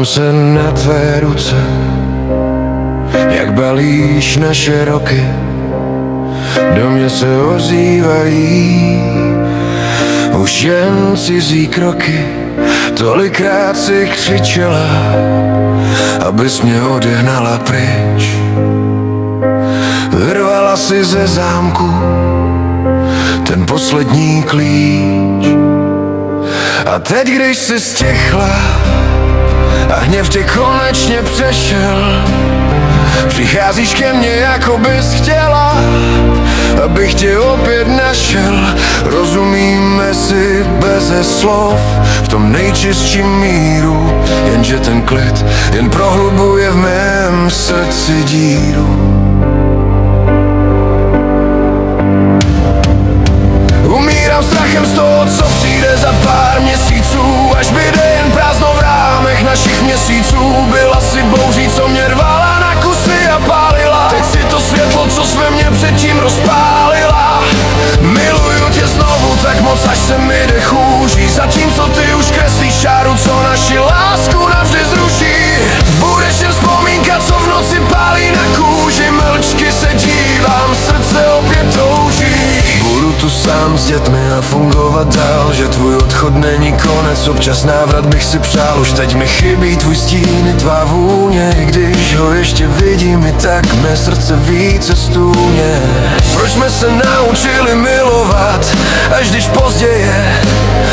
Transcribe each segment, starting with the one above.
Dívám se na tvé ruce, jak balíš naše roky. Do mě se ozývají už jen cizí kroky. Tolikrát si křičela, abys mě odehnala pryč. Vyrvala si ze zámku ten poslední klíč. A teď, když jsi stichla a hněv tě konečně přešel, přicházíš ke mně, jako bys chtěla, abych tě opět našel. Rozumíme si beze slov v tom nejčistším míru, jenže ten klid jen prohlubuje v mém srdci díru. Umírám strachem z toho, co přijde za pár měsíců, až bude jen prázdno v rámech našich měsíců. Byla si bouří, co mě rvala na kusy a pálila. Teď si to světlo, co jsi ve mně předtím rozpálila. Miluju tě znovu tak moc, až se mi dech úží, zatímco ty už kreslíš čáru, co naši lásku navždy zruší. Budeš jen vzpomínka, co v noci pálí na kůži. Mlčky se dívám, srdce opět touží. Budu tu sám s dětmi a fungovat dál, že tvůj odchod není konec, občas návrat bych si přál. Už teď mi chybí tvůj stín i tvá vůně, i když ho ještě vidím, i tak mé srdce více stůně. Proč jsme se naučili milovat, až když pozdě je?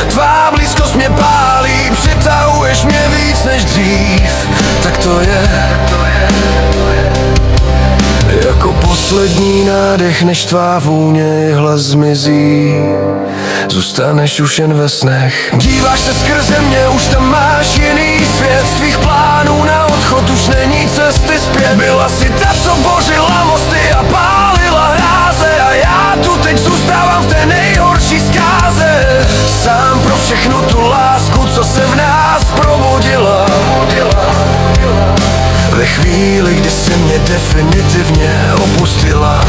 Tvá blízkost mě pálí, přitahuješ mě víc než dřív. Tak to je jako poslední nádech, než tvá vůně i hlas zmizí. Zůstaneš už jen ve snech. Díváš se skrze mě, už tam máš jiný svět. Z tvých plánů na odchod už není cesty zpět. Byla si ta, co bořila mosty a pálila hráze, a já tu teď zůstávám v té nejhorší zkáze. Sám pro všechnu tu lásku, co se v nás probudila. Ve chvíli, kdy se mě definitivně opustila.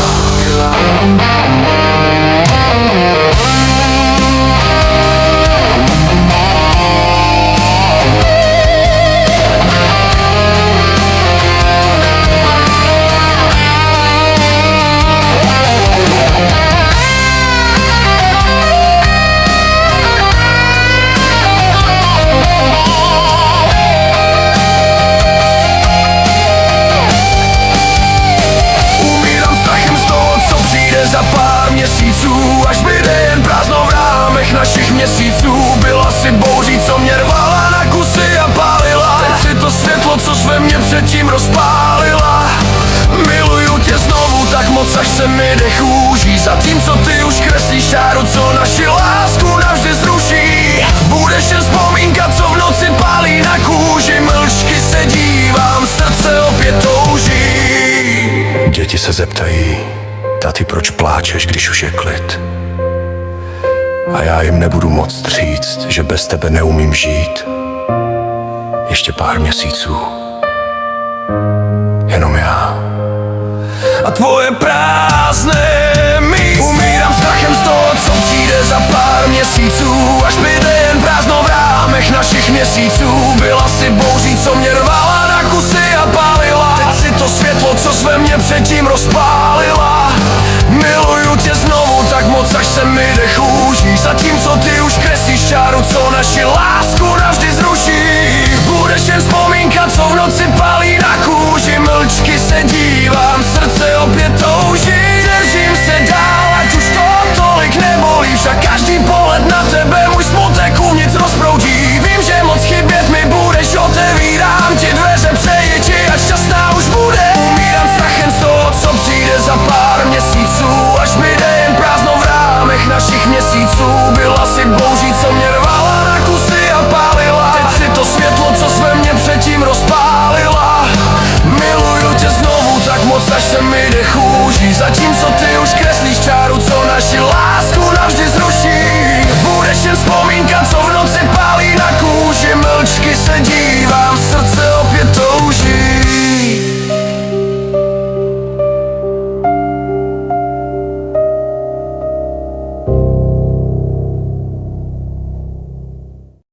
Za pár měsíců, až bude jen prázdno v rámech našich měsíců. Byla si bouří, co mě rvala na kusy a pálila. Teď si to světlo, co jsi ve mně předtím rozpálila. Miluju tě znovu tak moc, až se mi dech úží, zatímco ty už kreslíš čáru, co naši lásku navždy zruší. Budeš jen vzpomínka, co v noci pálí na kůži. Mlčky se dívám, srdce opět touží. Děti se zeptají: Tati, proč pláčeš, když už je klid? A já jim nebudu moct říct, že bez tebe neumím žít. Ještě pár měsíců, jenom já a tvoje prázdné místo. Umírám strachem z toho, co přijde za pár měsíců, až bude jen prázdno v rámech našich měsíců. Byla si bouří, co mě rvala na kusy a pálila. Teď si to světlo, co jsi ve mně předtím rozpálila. Miluju tě znovu tak moc, až se mi dech úží, zatímco ty už kreslíš čáru, co naši lásku navždy zruší. Budeš jen vzpomínka,